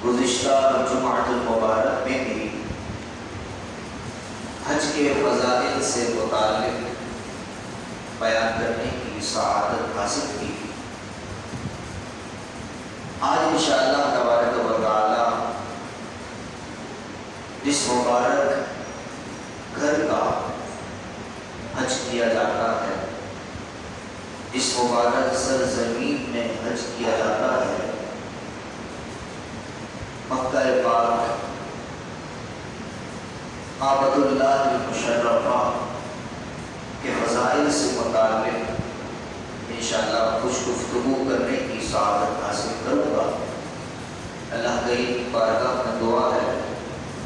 گزشتہ جمعۃ المبارک میں بھی حج کے فضائل سے متعلق بیان کرنے کی سعادت حاصل کی۔ آج انشاءاللہ تبارک و تعالی جس مبارک گھر کا حج کیا جاتا ہے، جس مبارک سرزمین میں حج کیا جاتا ہے، مکہ پاک کعبۃ اللہ المشرفہ کے فضائل سے متعلق انشاءاللہ کچھ گفتگو کرنے کی سعادت حاصل کروں گا۔ اللہ کریم کی بارگاہ میں دعا ہے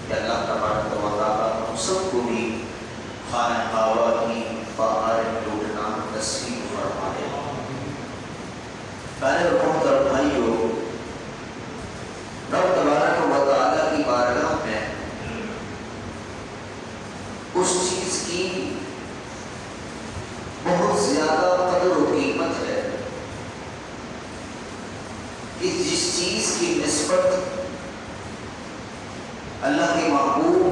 کہ اللہ تبارک و تعالیٰ ہم سب کو بھی خانہ کعبہ کی بہار لوٹنا نصیب فرما دے۔ پیارے اور محترم بھائیو، رب تبارک و تعالیٰ کی بارگاہ میں اس چیز کی بہت زیادہ قدر و قیمت ہے کہ جس چیز کی نسبت اللہ کے محبوب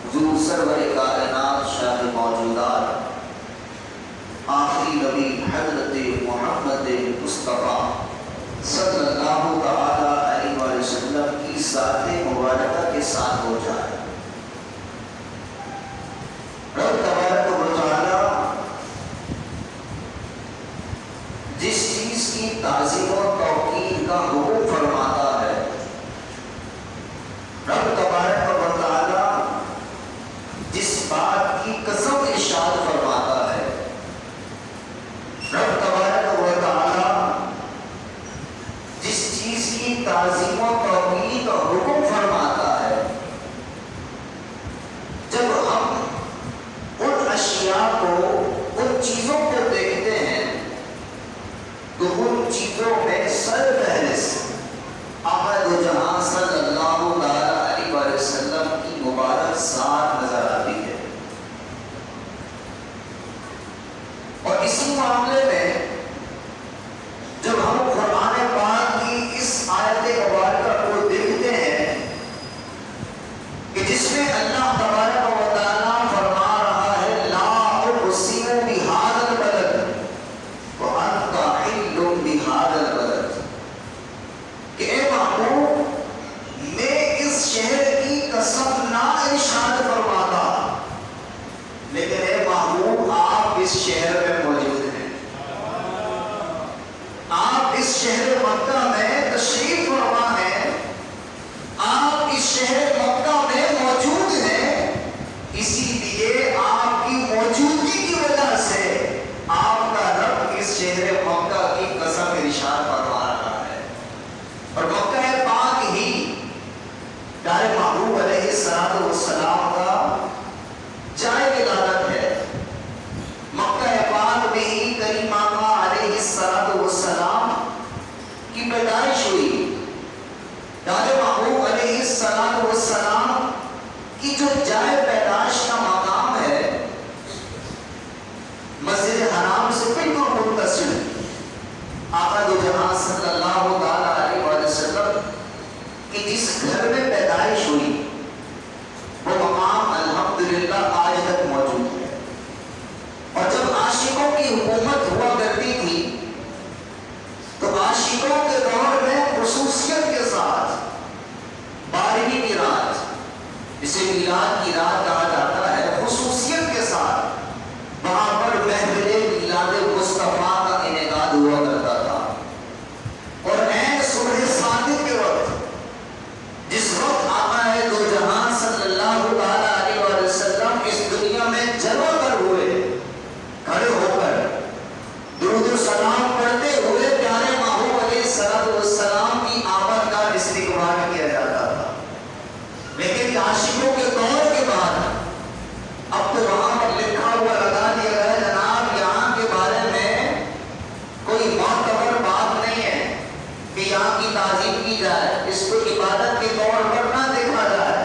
حضور سرور کائنات شاہ موجودات آخری نبی حضرت محمد مصطفیٰ صلی اللہ تعالی علیہ وسلم کی ذات مبارکہ کے ساتھ ہو جائے۔ رب تبارک و تعالی جس چیز کی تعظیم و توقیر کا حکم فرماتا ہے، رب تبارک و تعالی جس بات کی قسم ارشاد فرماتا ہے، رب تبارک و تعالی جس چیز کی تعظیم و توقیر کا حکم فرماتا ہے، جب ہم ان اشیاء کو، ان چیزوں کو دیکھتے ہیں تو ان چیزوں میں سر فہرست آقا دو جہاں صلی اللہ علیہ وسلم کی مبارک ذات نظر آتی ہے۔ اور اسی معاملے میں جب ہم قرآن پاک کی اس آیت مبارکہ کو دیکھتے ہیں کہ جس میں اللہ تبارک و تعالیٰ فرما رہا ہے لا اقسم بہذا البلد وانت حل بہذا البلد، کہ اے محبوب میں اس شہر کی قسم نہ ارشاد فرماتا، لیکن اے محبوب آپ اس شہر میں موجود ہیں، آپ اس شہر مکہ میں تشریف فرما ہیں، آپ اس شہر مکہ میں موجود ہیں، اسی لیے آپ کی موجودگی کی وجہ سے آپ کا رب اس شہر مکہ کی قسم ارشاد فرما رہا ہے۔ اور مکہ پاک ہی پیارے محبوب علیہ السلام کا جائے ولادت ہے، مکہ پاک میں ہی کریم آقا علیہ السلام کی پیدائش ہوئی۔ پیارے محبوب علیہ السلام کی جو جائے پیدائش کا مقام ہے مسجد حرام سے بالکل متصل، آقا دو جہاں صلی اللہ تعالی علیہ وسلم کی جس گھر میں پیدائش ہوئی وہ مقام الحمدللہ آج تک موجود ہے۔ اور جب عاشقوں کی حکومت ہوا کرتی تھی تو عاشقوں کے دور میں خصوصیت کے ساتھ 12ویں کی رات، جسے میلاد کی رات کہا جاتا ہے، خصوصیت کے ساتھ وہاں پر محفل میلاد مصطفیٰ کا انعقاد ہوا کرتا تھا۔ اور عین صبح صادق کے وقت، جس وقت آقا ہے دو جہاں صلی اللہ تعالی علیہ وسلم اس دنیا میں جلوہ گر ہوئے، کھڑے ہو کر درود و سلام پڑھتے ہوئے پیارے محبوب علیہ السلام کی آمد کا استقبال کیا جاتا تھا۔ لیکن عاشقوں کے دور کے بعد اب تو وہاں پر لکھا ہوا لگا دیا گیا جناب یہاں کے بارے میں کوئی معتبر بات نہیں ہے کہ یہاں کی تعظیم کی جائے، اس کو عبادت کے طور پر نہ دیکھا جائے،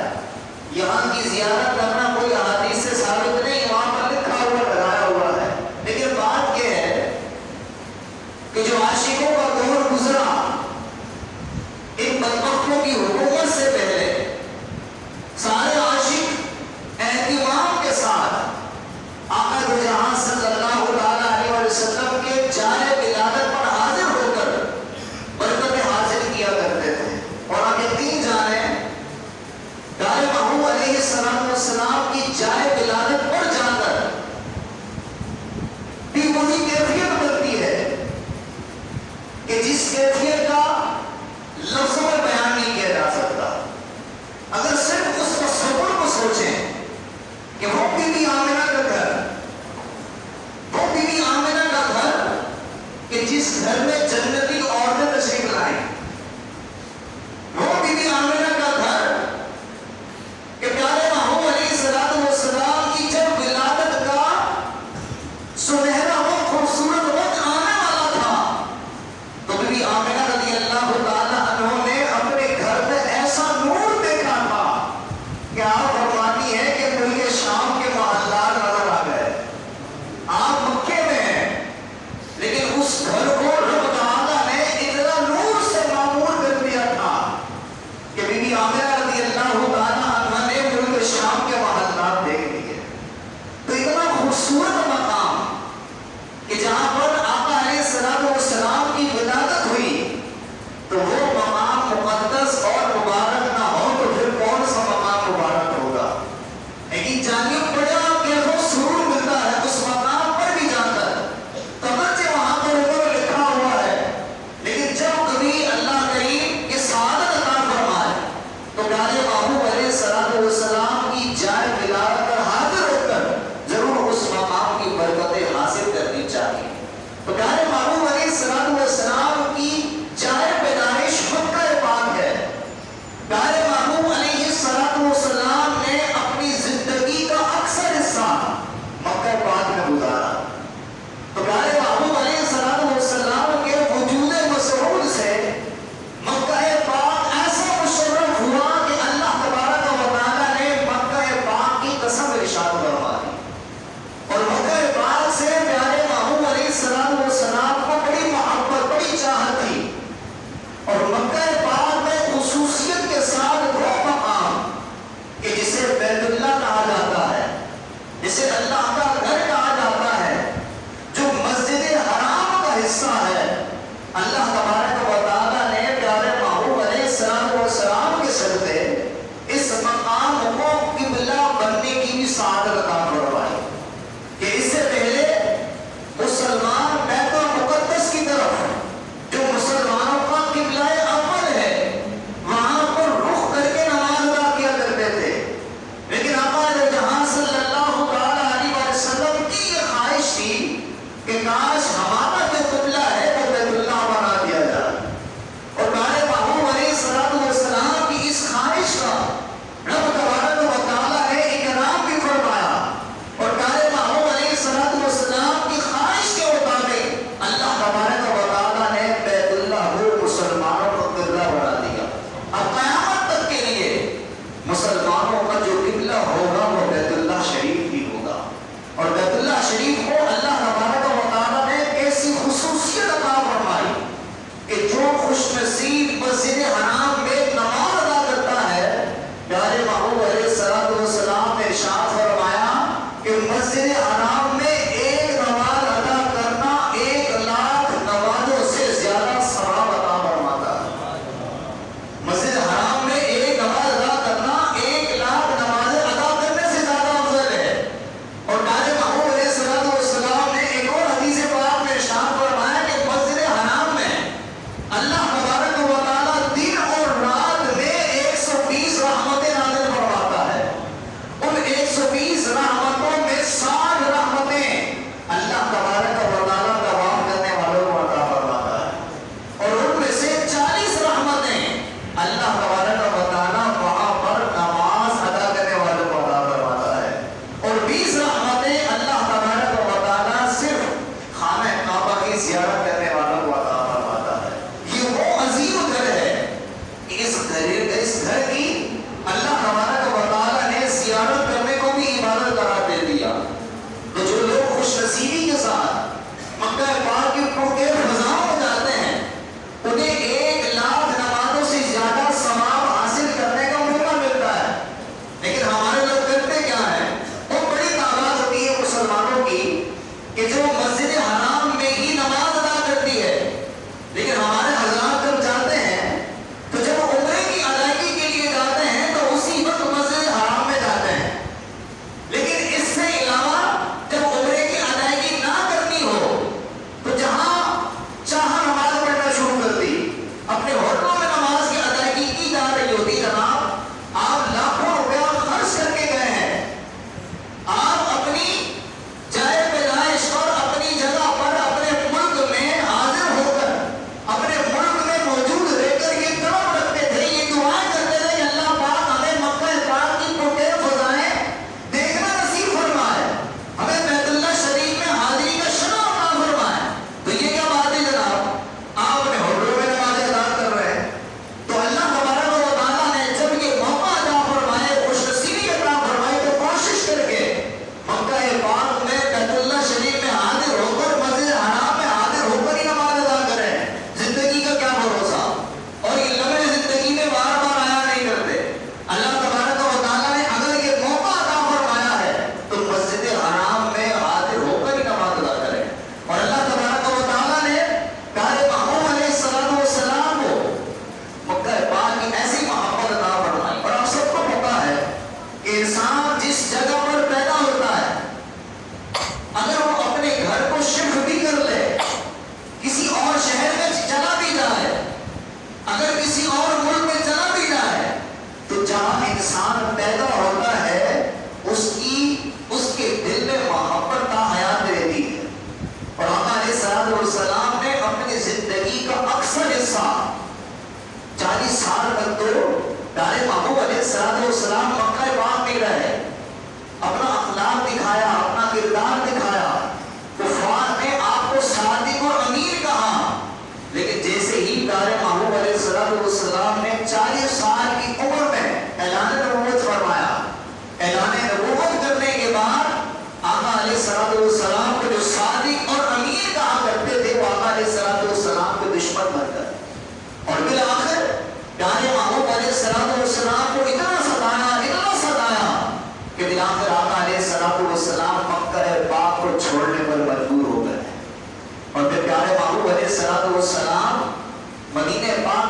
یہاں کی زیارت کرنا کوئی احادیث سے ثابت نہیں، وہاں پر لکھا ہوا لگایا ہوا ہے۔ لیکن بات یہ ہے کہ جو عاشقوں کا دور گزرا، ان بدبختوں کی حکومت تک تو پیارے محبوب علیہ السلام مکہ پاک میں رہے، اپنا اخلاق دکھایا، اپنا کردار دکھایا، کفار نے آپ کو صادق اور امین کہا، لیکن جیسے ہی پیارے محبوب علیہ السلام نے 40 سال کی عمر میں اعلان نبوت فرمایا، اعلان نبوت کرنے کے بعد آقا علیہ السلام کو جو صادق اور امین کہا کرتے تھے وہ آقا علیہ السلام کے دشمن بن گئے، اور بالآخر پیارے محبوب علیہ السلام کو اتنا ستایا کہ بالآخر آقا علیہ السلام مکہ پاک کو چھوڑنے پر مجبور ہو گئے، اور پھر پیارے محبوب علیہ السلام مدینہ پاک